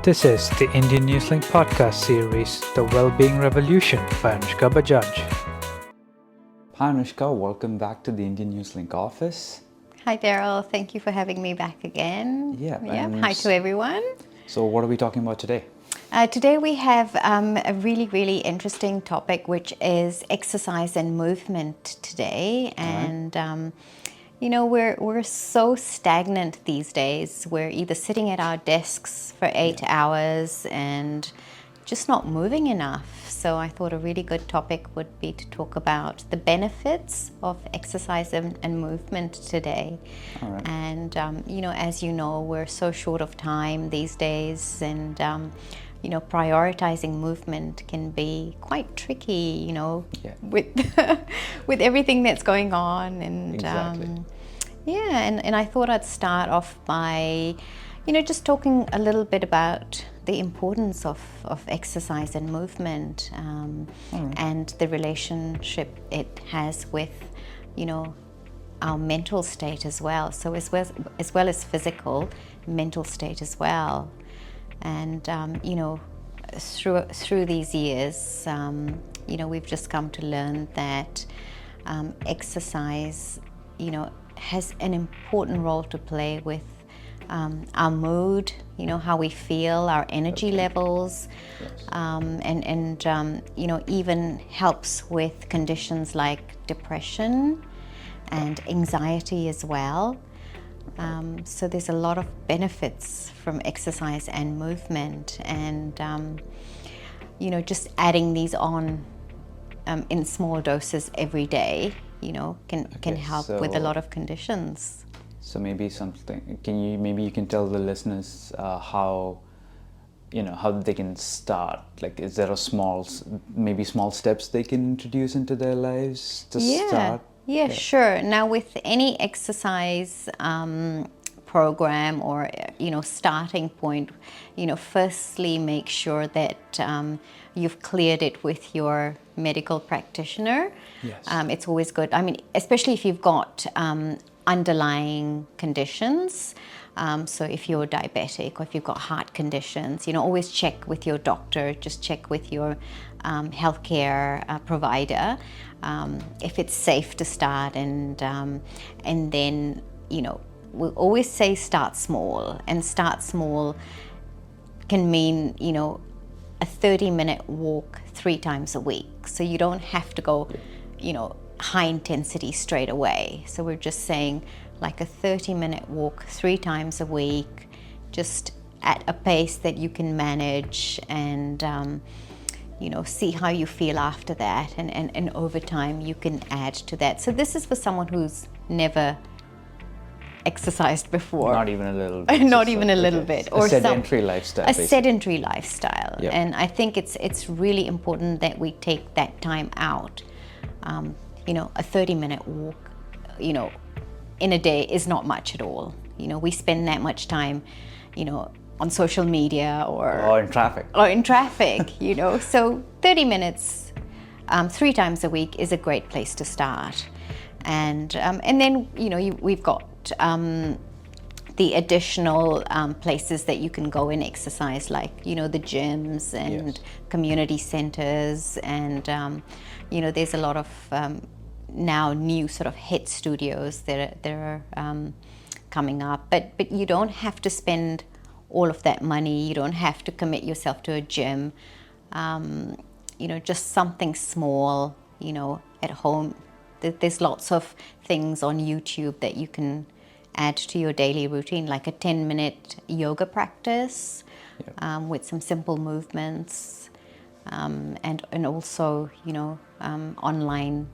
This is the Indian Newslink podcast series, The Wellbeing Revolution by Anushka Bajaj. Hi Anushka, welcome back to the Indian Newslink office. Hi Daryl, thank you for having me back again. Yeah. Hi to everyone. So what are we talking about today? Today we have a really interesting topic, which is exercise and movement today. And we're so stagnant these days. We're either sitting at our desks for 8 hours and just not moving enough. So I thought a really good topic would be to talk about the benefits of exercise and movement today. All right. And as you know, we're so short of time these days, and prioritizing movement can be quite tricky, with with everything that's going on. And Exactly. and I thought I'd start off by just talking a little bit about the importance of exercise and movement, and the relationship it has with our mental state as well. So as well as physical, mental state as well. And through these years, we've just come to learn that exercise has an important role to play with our mood, how we feel, our energy levels. Yes. And even helps with conditions like depression and anxiety as well. So there's a lot of benefits from exercise and movement, and just adding these on in small doses every day, can help with a lot of conditions. So maybe you can tell the listeners how they can start. Like, is there small steps they can introduce into their lives to start? Yeah, sure. Now, with any exercise program or starting point, firstly make sure that you've cleared it with your medical practitioner. Yes. It's always good. I mean, especially if you've got underlying conditions. So if you're diabetic or if you've got heart conditions, always check with your doctor. Just check with your healthcare provider if it's safe to start, and then we'll always say start small. And start small can mean a 30-minute walk 3 times a week. So you don't have to go high intensity straight away. So we're just saying like a 30-minute walk 3 times a week, just at a pace that you can manage, and see how you feel after that, and over time you can add to that. So this is for someone who's never exercised before. Not even a little bit. Not even a little bit. Or a sedentary lifestyle. Sedentary lifestyle. Yep. And I think it's really important that we take that time out. A 30-minute walk, in a day is not much at all. We spend that much time, on social media or in traffic. So 30 minutes 3 times a week is a great place to start. And then we've got the additional places that you can go and exercise, like the gyms and community centers, and there's a lot of now new sort of HIIT studios that are coming up, but you don't have to spend all of that money. You don't have to commit yourself to a gym. Just something small, at home. There's lots of things on YouTube that you can add to your daily routine, like a 10-minute yoga practice with some simple movements, and also online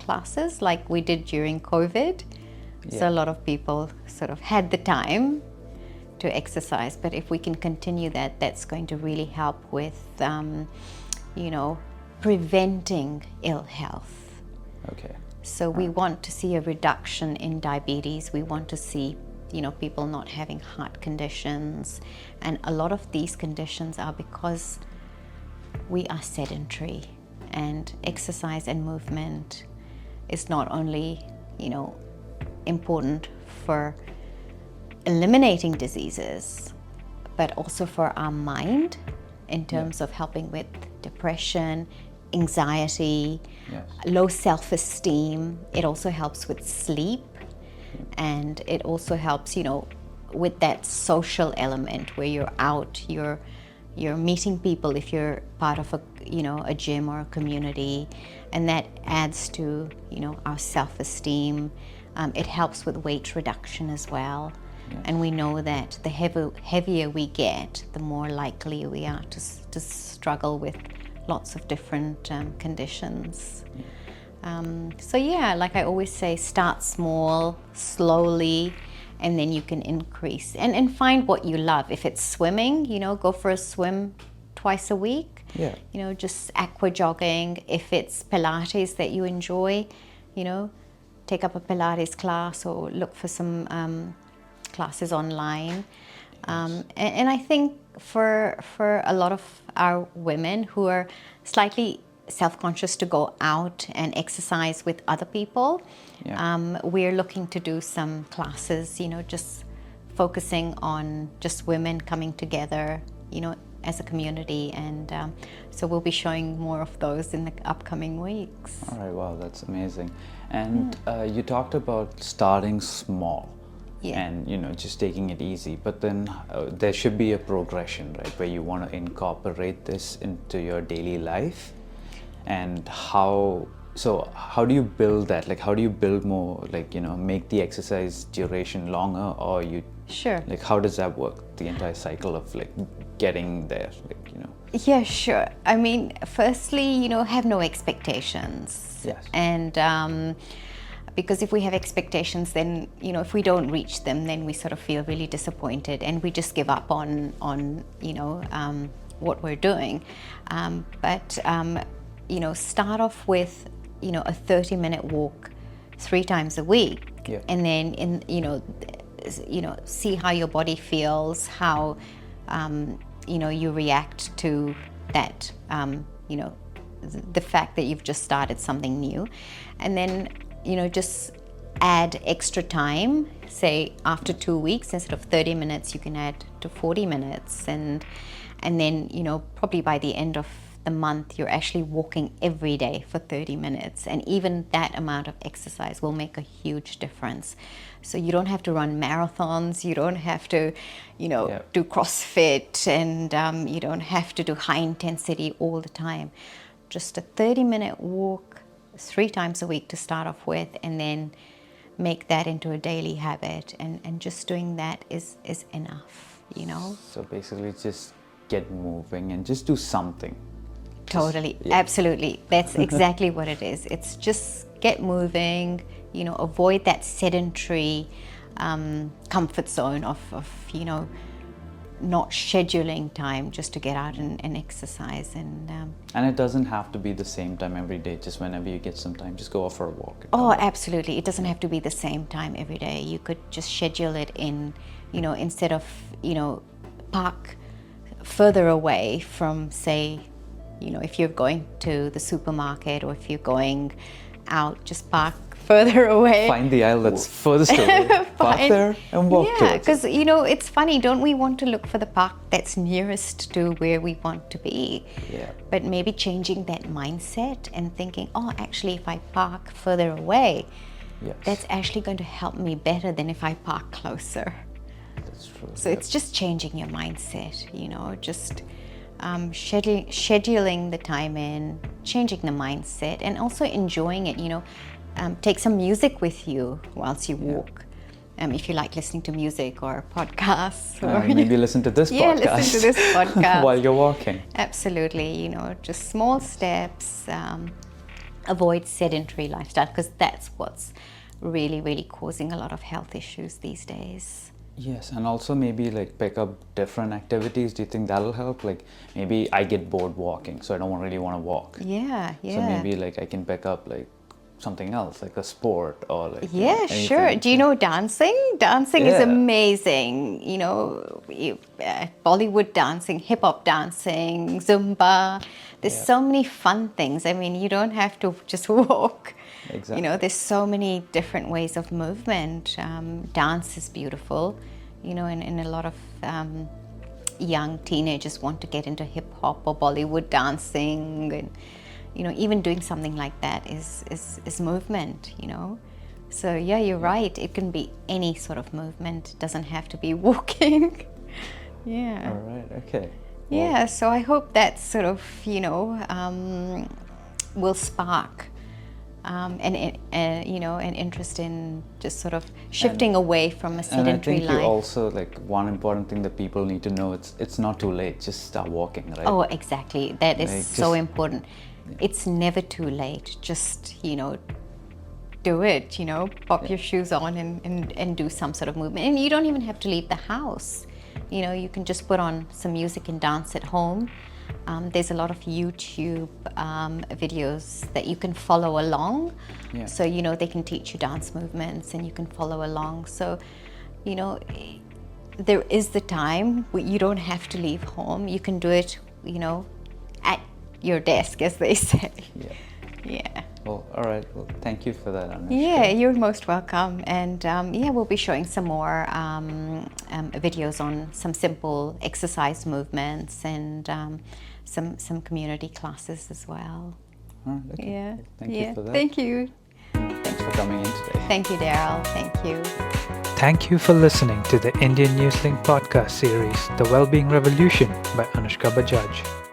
classes like we did during COVID. So a lot of people sort of had the time to exercise, but if we can continue that, that's going to really help with preventing ill health. Okay. So we want to see a reduction in diabetes. We want to see, people not having heart conditions. And a lot of these conditions are because we are sedentary, and exercise and movement is not only, important for eliminating diseases, but also for our mind in terms of helping with depression, anxiety, Yes. low self-esteem. It also helps with sleep, and it also helps, with that social element where you're out, you're meeting people if you're part of a gym or a community, and that adds to our self-esteem. It helps with weight reduction as well. Yes. And we know that the heavier we get, the more likely we are to struggle with lots of different conditions. So yeah, like I always say, start small, slowly, and then you can increase. And find what you love. If it's swimming, go for a swim twice a week. Yeah. Just aqua jogging. If it's Pilates that you enjoy, take up a Pilates class or look for some classes online. And I think for a lot of our women who are slightly self-conscious to go out and exercise with other people, we're looking to do some classes, just focusing on just women coming together, as a community. And so we'll be showing more of those in the upcoming weeks. All right, wow, that's amazing. And you talked about starting small. Yeah. And just taking it easy, but then there should be a progression, right, where you want to incorporate this into your daily life. And how do you build that? Like, how do you build more, like, make the exercise duration longer, or you Sure. like, how does that work, the entire cycle of like getting there, Yeah, sure. I mean, firstly, have no expectations. Yes. And because if we have expectations, then, if we don't reach them, then we sort of feel really disappointed and we just give up on what we're doing. But start off with, a 30-minute walk 3 times a week. Yeah. And then, see how your body feels, how, you react to that, the fact that you've just started something new. And then, just add extra time. Say after 2 weeks, instead of 30 minutes, you can add to 40 minutes. And then, probably by the end of the month, you're actually walking every day for 30 minutes. And even that amount of exercise will make a huge difference. So you don't have to run marathons. You don't have to, do CrossFit, and you don't have to do high intensity all the time. Just a 30-minute walk 3 times a week to start off with, and then make that into a daily habit, and just doing that is enough, So basically just get moving and just do something. Totally. Absolutely. That's exactly what it is. It's just get moving, avoid that sedentary comfort zone of not scheduling time just to get out and exercise. And it doesn't have to be the same time every day. Just whenever you get some time, just go out for a walk. Oh, absolutely. It doesn't have to be the same time every day. You could just schedule it in, instead of, park further away from, say, if you're going to the supermarket, or if you're going out, just park further away. Find the aisle that's furthest away. Park there and walk towards it. Yeah, because, it's funny, don't we want to look for the park that's nearest to where we want to be? Yeah. But maybe changing that mindset and thinking, oh, actually, if I park further away, Yes. that's actually going to help me better than if I park closer. That's true. So it's just changing your mindset, just scheduling the time in, changing the mindset, and also enjoying it, take some music with you whilst you walk. If you like listening to music or podcasts. Or maybe listen to this podcast. Yeah, listen to this podcast. While you're walking. Absolutely, just small steps, avoid sedentary lifestyle, because that's what's really, really causing a lot of health issues these days. Yes, and also maybe like pick up different activities. Do you think that'll help? Like maybe I get bored walking, so I don't really want to walk. Yeah. So maybe like I can pick up like something else, like a sport, or like sure. anything. Do you know dancing? Dancing is amazing. Bollywood dancing, hip hop dancing, Zumba. There's so many fun things. I mean, you don't have to just walk. Exactly. There's so many different ways of movement. Dance is beautiful, in a lot of young teenagers want to get into hip hop or Bollywood dancing, and even doing something like that is movement. So yeah, you're right. It can be any sort of movement. It doesn't have to be walking. Yeah. All right. Okay. Yeah. So I hope that sort of will spark an interest in just sort of shifting away from a sedentary and I think life. you also, like, one important thing that people need to know, it's not too late. Just start walking, right? Oh, exactly. That is Like, so just- important. It's never too late. Just, do it, pop your shoes on and do some sort of movement. And you don't even have to leave the house. You can just put on some music and dance at home. There's a lot of YouTube videos that you can follow along. Yeah. So, they can teach you dance movements and you can follow along. So, there is the time where you don't have to leave home. You can do it, at your desk, as they say. Yeah. Yeah. Well, all right. Well, thank you for that, Anushka. Yeah, you're most welcome. And we'll be showing some more videos on some simple exercise movements and some community classes as well. All right, okay. Yeah. Thank you for that. Thank you. Thanks for coming in today. Thank you, Daryl. Thank you. Thank you for listening to the Indian Newslink podcast series, The Wellbeing Revolution by Anushka Bajaj.